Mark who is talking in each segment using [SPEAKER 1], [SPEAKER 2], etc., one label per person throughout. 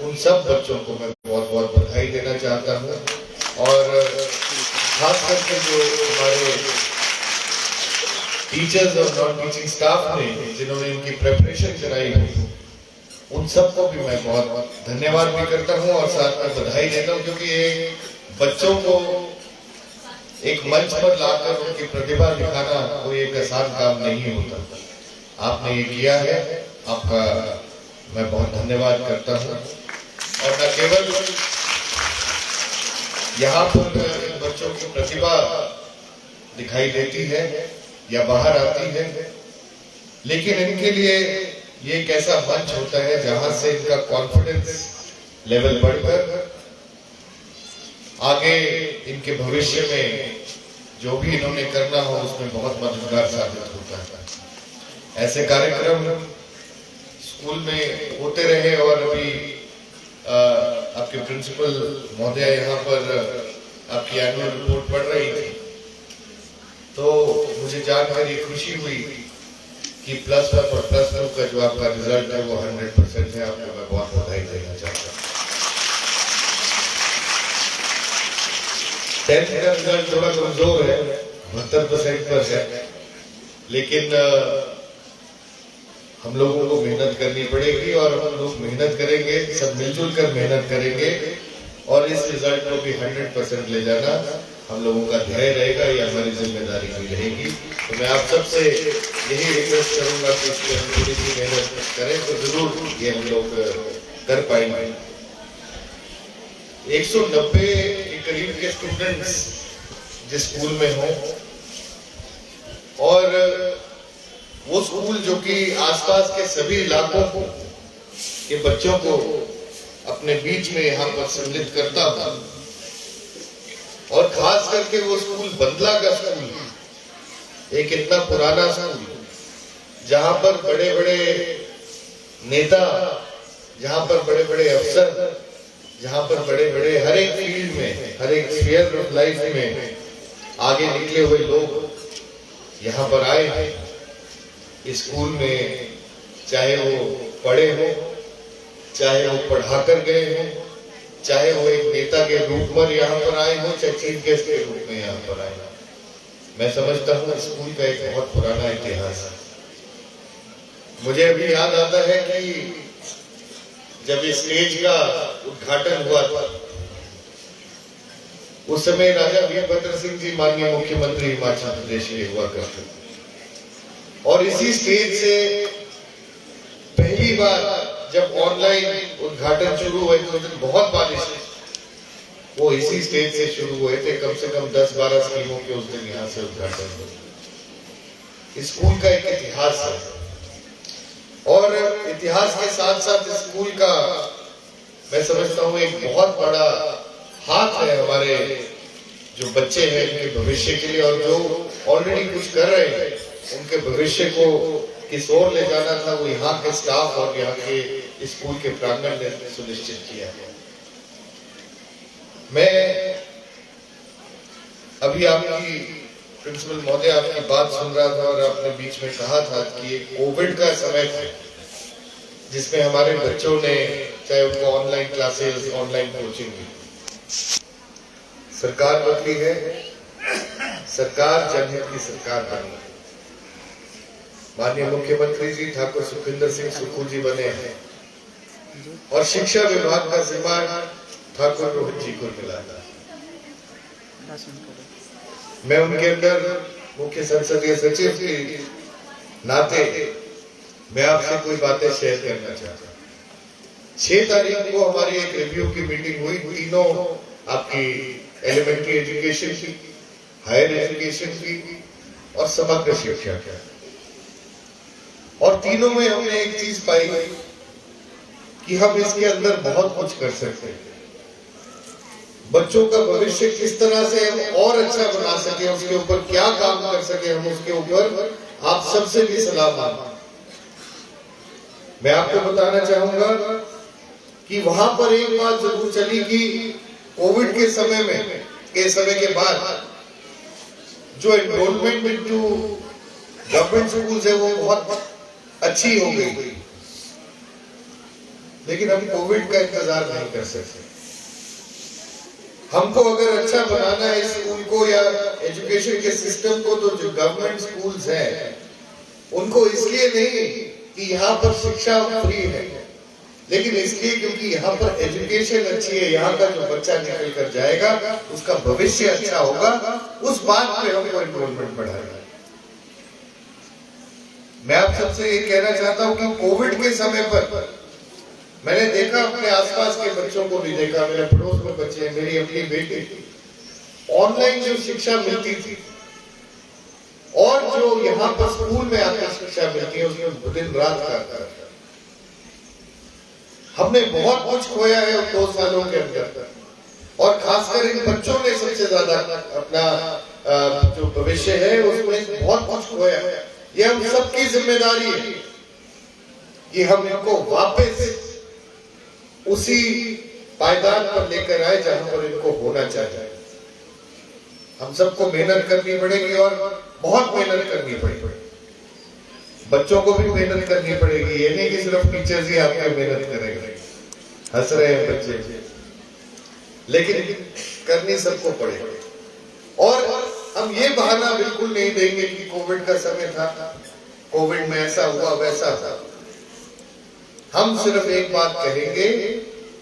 [SPEAKER 1] उन सब बच्चों को मैं बहुत बहुत बधाई देना चाहता हूँ। और खास करके जो हमारे टीचर्स और नॉन टीचिंग स्टाफ ने जिन्होंने इनकी प्रिपरेशन कराई है, उन सबको भी मैं बहुत धन्यवाद भी करता हूँ और साथ में बधाई देता हूँ, क्योंकि ये बच्चों को एक मंच पर लाकर उनकी प्रतिभा दिखाना कोई एक आसान काम नहीं होता। आपने ये किया है, आपका मैं बहुत धन्यवाद करता हूँ। और न केवल यहाँ पर इन बच्चों की प्रतिभा दिखाई देती है या बाहर आती है, लेकिन इनके लिए ये एक ऐसा मंच होता है जहां से इनका कॉन्फिडेंस लेवल बढ़कर आगे इनके भविष्य में जो भी इन्होंने करना हो उसमें बहुत मददगार साबित होता है। ऐसे कार्यक्रम स्कूल में होते रहे और अभी आपके प्रिंसिपल महोदय यहाँ पर आपकी एनुअल रिपोर्ट पढ़ रही थी, तो मुझे जानकर ये खुशी हुई कि +1 और +2 का जो आपका रिजल्ट है वो 100% है। आपको मैं बहुत बधाई देना चाहता हूँ। 10th का रिजल्ट थोड़ा कमजोर है, 72% पर है, लेकिन हम लोगों को मेहनत करनी पड़ेगी और हम लोग मेहनत करेंगे, सब मिलजुल कर मेहनत करेंगे और इस रिजल्ट को भी 100% ले जाना हम लोगों का ध्येय रहेगा, ये हमारी जिम्मेदारी भी रहेगी। तो मैं आप सबसे यही रिक्वेस्ट करूंगा कि इसमें हम थोड़ी सी मेहनत करें तो जरूर ये हम लोग कर पाएंगे। 190 के करीब के स्टूडेंट्स जिस स्कूल में हों, और वो स्कूल जो कि आसपास के सभी इलाकों के बच्चों को अपने बीच में यहाँ पर सम्मिलित करता था, और खास करके वो स्कूल बंदला का स्कूल, एक इतना पुराना स्कूल जहां पर बड़े बड़े नेता, जहां पर बड़े बड़े अफसर, जहां पर बड़े बड़े हर एक फील्ड में, हर एक स्फीयर ऑफ लाइफ में आगे निकले हुए लोग यहाँ पर आए हैं। इस स्कूल में चाहे वो पढ़े हो, चाहे वो पढ़ाकर गए हो, चाहे वो एक नेता के रूप में यहाँ पर आए हो, चाहे चीफ गेस्ट के रूप में यहाँ पर आए हो, मैं समझता हूँ स्कूल का एक बहुत पुराना इतिहास है। मुझे अभी याद आता है कि जब इस स्टेज का उद्घाटन हुआ था, उस समय राजा वीरभद्र सिंह जी माननीय मुख्यमंत्री हिमाचल प्रदेश के हुआ करते थे, और इसी स्टेज से पहली बार जब ऑनलाइन उद्घाटन शुरू हुए तो बहुत बारिश, वो इसी स्टेज से शुरू हुए थे। कम से कम 10-12 स्कीमों के उस दिन यहाँ से उद्घाटन हुए। स्कूल का एक इतिहास है, और इतिहास के साथ साथ स्कूल का मैं समझता हूँ एक बहुत बड़ा हाथ है हमारे जो बच्चे हैं उनके भविष्य के लिए, और जो ऑलरेडी कुछ कर रहे हैं उनके भविष्य को किस ओर ले जाना था वो यहाँ के स्टाफ और यहाँ के स्कूल के प्रांगण ने सुनिश्चित किया है। मैं अभी आपकी प्रिंसिपल महोदय आपकी बात सुन रहा था और आपने बीच में कहा था कि ये कोविड का समय था जिसमें हमारे बच्चों ने चाहे उनको ऑनलाइन क्लासेस, ऑनलाइन कोचिंग दी। सरकार बदली है, सरकार जनहित की सरकार बनी। माननीय मुख्यमंत्री जी ठाकुर सुखविंदर सिंह सुक्खू जी बने हैं, और शिक्षा विभाग का जिम्मा ठाकुर रोहित जी को मिला था। मैं उनके अंदर मुख्य संसदीय सचिव के नाते मैं आपसे कोई बातें शेयर करना चाहता हूँ। 6 तारीख को हमारी एक रिव्यू की मीटिंग हुई, तीनों आपकी एलिमेंट्री एजुकेशन की, हायर एजुकेशन की और समग्र शिक्षा की, और तीनों में हमने एक चीज पाई कि हम इसके अंदर बहुत कुछ कर सकते हैं। बच्चों का भविष्य किस तरह से हम और अच्छा बना सके, उसके ऊपर क्या काम कर सके, हम उसके ऊपर आप सबसे भी सलाह मांगते। मैं आपको बताना चाहूंगा कि वहां पर एक बात जरूर चली कि कोविड के समय के बाद जो एनरोलमेंट इनटू गवर्नमेंट स्कूल्स है वो बहुत अच्छी हो गई। लेकिन हम कोविड का इंतजार नहीं कर सकते। हमको अगर अच्छा बनाना है स्कूल को या एजुकेशन के सिस्टम को, तो जो गवर्नमेंट स्कूल्स हैं उनको इसलिए नहीं कि यहाँ पर शिक्षा फ्री है, लेकिन इसलिए क्योंकि यहाँ पर एजुकेशन अच्छी है, यहाँ का जो बच्चा निकल कर जाएगा उसका भविष्य अच्छा होगा, उस बात पे हमको इन्वॉल्वमेंट बढ़ाना है। मैं आप सबसे ये कहना चाहता हूँ कि कोविड के समय पर मैंने देखा, अपने आसपास के बच्चों को भी देखा, मेरे पड़ोस में बच्चे हैं, मेरी अपनी बेटी, ऑनलाइन जो शिक्षा मिलती थी और जो यहाँ पर स्कूल में आकर शिक्षा मिलती है उसमें दिन रात का हमने बहुत कुछ खोया है उन 2 सालों के अंदर, और खासकर इन बच्चों ने सबसे ज्यादा अपना जो भविष्य है उसमें बहुत कुछ खोया है। ये हम सबकी जिम्मेदारी है कि हम इनको वापस उसी पायदान पर लेकर आए जहां पर इनको होना चाहिए। हम सबको मेहनत करनी पड़ेगी और बहुत मेहनत करनी पड़ेगी, बच्चों को भी मेहनत करनी पड़ेगी। ये नहीं कि सिर्फ टीचर्स ही आपकी मेहनत करेंगे। हंस रहे हैं बच्चे, लेकिन करनी सबको पड़ेगी। और हम ये बहाना बिल्कुल नहीं देंगे कि कोविड का समय था, कोविड में ऐसा हुआ वैसा था। हम सिर्फ एक बात कहेंगे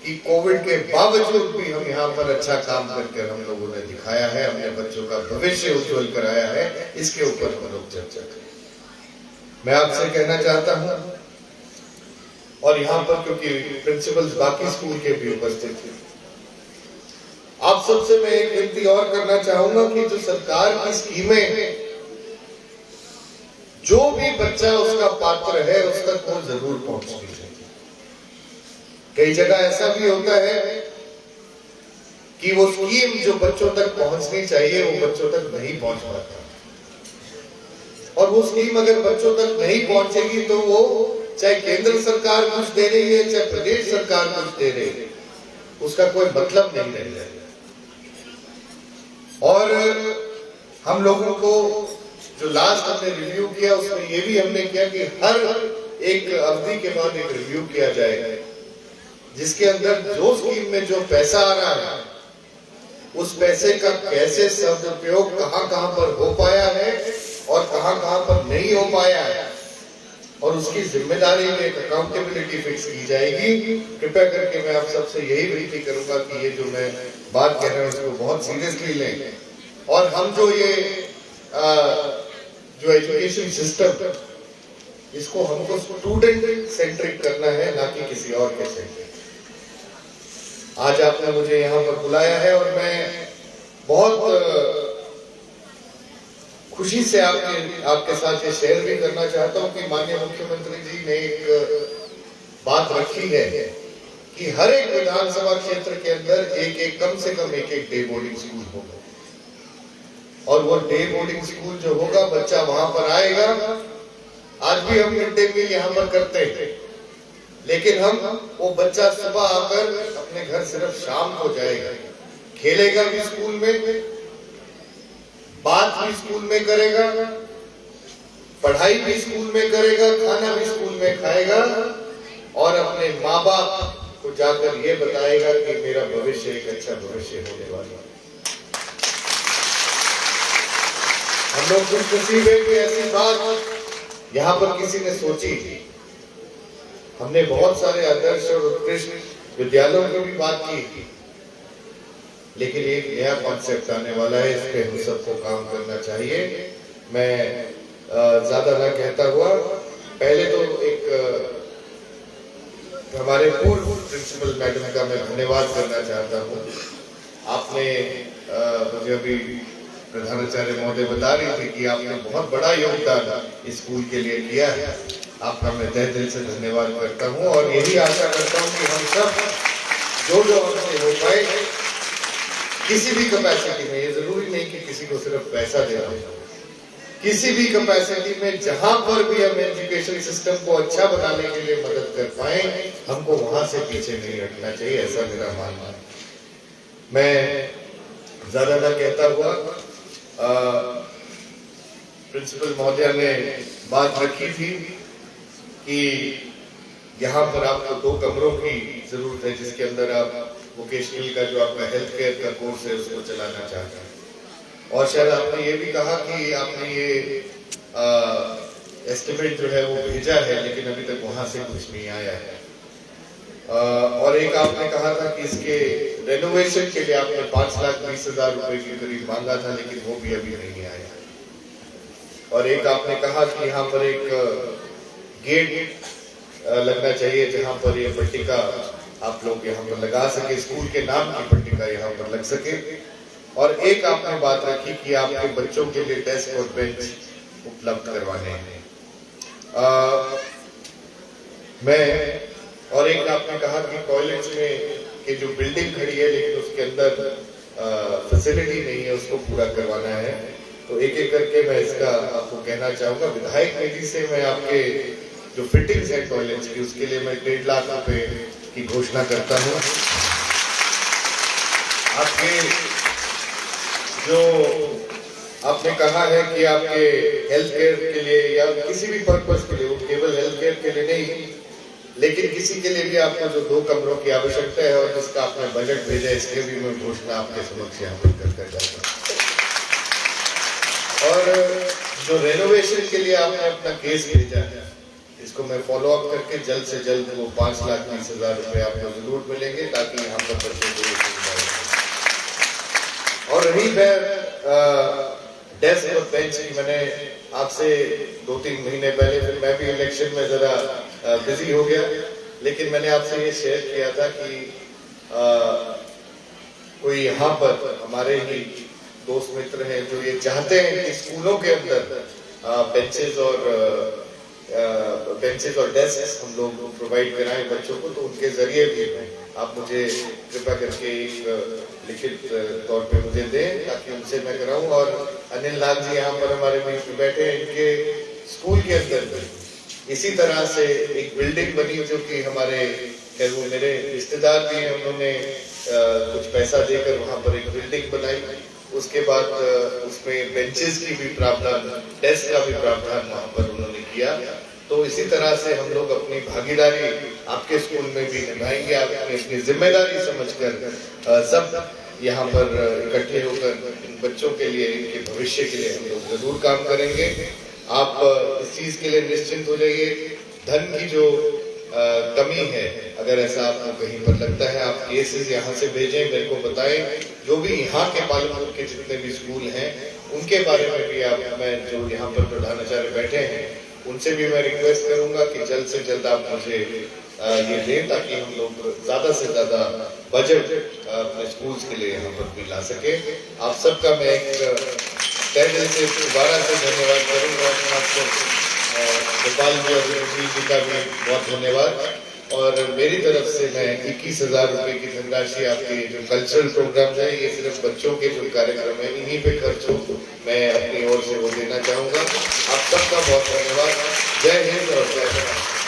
[SPEAKER 1] कि कोविड के बावजूद भी हम यहाँ पर अच्छा काम करके हम लोगों ने दिखाया है, हमने बच्चों का भविष्य उज्जवल कराया है, इसके ऊपर हम लोग चर्चा करें। मैं आपसे कहना चाहता हूं, और यहाँ पर क्योंकि प्रिंसिपल्स बाकी स्कूल के भी उपस्थित थे, आप सबसे मैं एक विनती और करना चाहूंगा कि जो सरकार की स्कीमें, जो भी बच्चा उसका पात्र है उस तक वो जरूर पहुंचनी चाहिए। कई जगह ऐसा भी होता है कि वो स्कीम जो बच्चों तक पहुंचनी चाहिए वो बच्चों तक नहीं पहुंच पाता, और वो स्कीम अगर बच्चों तक नहीं पहुंचेगी तो वो चाहे केंद्र सरकार कुछ दे रही है चाहे प्रदेश सरकार कुछ दे रही है, उसका कोई मतलब नहीं रह जाएगा। और हम लोगों को जो लास्ट हमने रिव्यू किया उसमें ये भी हमने किया कि हर एक अवधि के बाद एक रिव्यू किया जाएगा, जिसके अंदर जो स्कीम में जो पैसा आ रहा है उस पैसे का कैसे सदुपयोग कहां पर हो पाया है और कहां पर नहीं हो पाया है, और उसकी जिम्मेदारी में एक अकाउंटेबिलिटी फिक्स की जाएगी। कृपया करके मैं आप सबसे यही विनती करूंगा कि ये जो मैं बात कह रहा हूं उसको बहुत सीरियसली लें, और हम जो ये जो एजुकेशन सिस्टम, इसको हमको स्टूडेंट सेंट्रिक करना है, ना कि किसी और के सेंट्रिक। आज आपने मुझे यहाँ पर बुलाया है और मैं बहुत खुशी से आपके साथ ये शेयर भी करना चाहता हूँ कि माननीय मुख्यमंत्री जी ने एक बात रखी है कि हर एक विधानसभा क्षेत्र के अंदर एक कम से कम एक डे बोर्डिंग स्कूल होगा, और वो डे बोर्डिंग स्कूल जो होगा बच्चा वहां पर आएगा। आज भी हम मिड डे मील यहाँ पर करते हैं, लेकिन हम वो बच्चा सुबह आकर अपने घर सिर्फ शाम को जाएगा, खेलेगा भी स्कूल में, बात भी स्कूल में करेगा, पढ़ाई भी स्कूल में करेगा, खाना भी स्कूल में खाएगा, और अपने माँ बाप को जाकर ये बताएगा कि मेरा भविष्य एक अच्छा भविष्य होने वाला है। हम लोग खुशनसीब है कि ऐसी बात यहाँ पर किसी ने सोची। हमने बहुत सारे आदर्श और उत्कृष्ट विद्यालयों की भी बात की, लेकिन एक नया कॉन्सेप्ट आने वाला है, इस पे हम सबको काम करना चाहिए। मैं ज्यादा ना कहता हुआ पहले तो एक हमारे पूर्व प्रिंसिपल मैडम का मैं धन्यवाद करना चाहता हूँ। आपने मुझे अभी प्रधानाचार्य महोदय बता रही थी कि आपने बहुत बड़ा योगदान इस स्कूल के लिए किया है। आपका मैं तहे दिल से धन्यवाद करता हूँ, और यही आशा करता हूँ कि हम सब जो हमसे हो पाए किसी भी कैपेसिटी में, ये जरूरी नहीं कि किसी को सिर्फ पैसा देना हो, किसी भी कैपेसिटी में जहां पर भी हम एजुकेशन सिस्टम को अच्छा बनाने के लिए मदद कर पाए, हमको वहां से पीछे नहीं हटना चाहिए, ऐसा मेरा मानना है। मैं ज्यादा ना कहता हुआ प्रिंसिपल महोदय ने बात रखी थी कि यहाँ पर आपको 2 कमरों की जरूरत है जिसके अंदर आप वोकेशनल का जो आपका हेल्थ केयर का कोर्स है उसको चलाना चाहते हैं। और शायद आपने ये भी कहा कि आपने ये एस्टिमेट जो है वो भेजा है, लेकिन अभी तक वहां से कुछ नहीं आया है। और एक आपने कहा था कि इसके रेनोवेशन के लिए आपने 5,20,000 रुपए के करीब मांगा था, लेकिन वो भी अभी नहीं आया। और एक आपने कहा कि यहाँ पर एक गेट लगना चाहिए जहाँ पर ये पट्टिका आप लोग यहाँ पर लगा सके, स्कूल के नाम की पट्टिका यहाँ पर लग सके। और एक आपने बात रखी कि आपके बच्चों के लिए डेस्क और बेंच उपलब्ध करवाने हैं। मैं और एक आपने कहा कि कॉलेज में के जो बिल्डिंग खड़ी है लेकिन उसके अंदर फैसिलिटी नहीं है, उसको पूरा करवाना है। तो एक एक करके मैं इसका आपको कहना चाहूंगा। विधायक निधि से मैं आपके जो फिटिंग्स है टॉयलेट्स की उसके लिए मैं 1.5 लाख रुपए की घोषणा करता हूँ। आपके जो आपने कहा है कि आपके हेल्थ केयर के लिए या किसी भी पर्पस के लिए, वो केवल हेल्थ केयर के लिए नहीं लेकिन किसी के लिए भी आपको जो 2 कमरों की आवश्यकता है और जिसका आपने बजट भेजा है, इसके भी मैं घोषणा आपके समक्ष यहाँ पर कर जाता हूँ। और जो रेनोवेशन के लिए आपने अपना केस भेजा है, इसको मैं फॉलो अप करके जल्द से जल्द वो 5,20,000 रुपए आपको जरूर मिलेंगे ताकि यहाँ पर बच्चों को सुविधा हो। और रही डेस्क और बेंच की, मैंने आपसे 2-3 महीने पहले, फिर मैं भी इलेक्शन में जरा बिजी हो गया, लेकिन मैंने आपसे ये शेयर किया था कि कोई यहाँ पर हमारे ही दोस्त मित्र हैं जो ये चाहते हैं कि स्कूलों के अंदर बेंचेस और डेस्क हम लोग प्रोवाइड कराएं बच्चों को। तो उनके जरिए भी आप मुझे कृपया करके एक लिखित तौर पे मुझे दें ताकि उनसे मैं कराऊं। और अनिल लाल जी यहाँ पर हमारे बीच में बैठे हैं, इनके स्कूल के अंदर इसी तरह से एक बिल्डिंग बनी जो कि हमारे वो मेरे रिश्तेदार भी हैं, उन्होंने कुछ पैसा देकर वहाँ पर एक बिल्डिंग बनाई। उसके बाद उसमें बेंचेस की भी प्रावधान, डेस्क का भी प्रावधान वहाँ पर उन्होंने किया। तो इसी तरह से हम लोग अपनी भागीदारी आपके स्कूल में भी निभाएंगे। आप अपनी जिम्मेदारी समझकर सब यहाँ पर इकट्ठे होकर इन बच्चों के लिए, इनके भविष्य के लिए हम लोग जरूर काम करेंगे। आप इस चीज के लिए निश्चिंत हो जाइए। धन की जो कमी है, अगर ऐसा आपको कहीं पर लगता है, आप केसेस यहाँ से भेजें, मेरे को बताएं। जो भी यहाँ के पालनपुर के जितने भी स्कूल हैं उनके बारे में भी आप, मैं जो यहाँ पर प्रधानाचार्य बैठे हैं उनसे भी मैं रिक्वेस्ट करूंगा कि जल्द से जल्द आप मुझे ये दें ताकि हम लोग ज्यादा से ज्यादा बजट अपने स्कूल्स के लिए यहाँ पर भी ला सके। आप सबका मैं एक तहे दिल से दोबारा से धन्यवाद करूंगा। गोपाल जी और जी का भी बहुत धन्यवाद। और मेरी तरफ से मैं 21,000 रुपए की धनराशि आपके जो कल्चरल प्रोग्राम है, ये सिर्फ बच्चों के जो कार्यक्रम है इन्हीं पे खर्च हो, मैं अपनी ओर से वो देना चाहूंगा। आप सबका बहुत धन्यवाद। जय हिंद और जय भारत।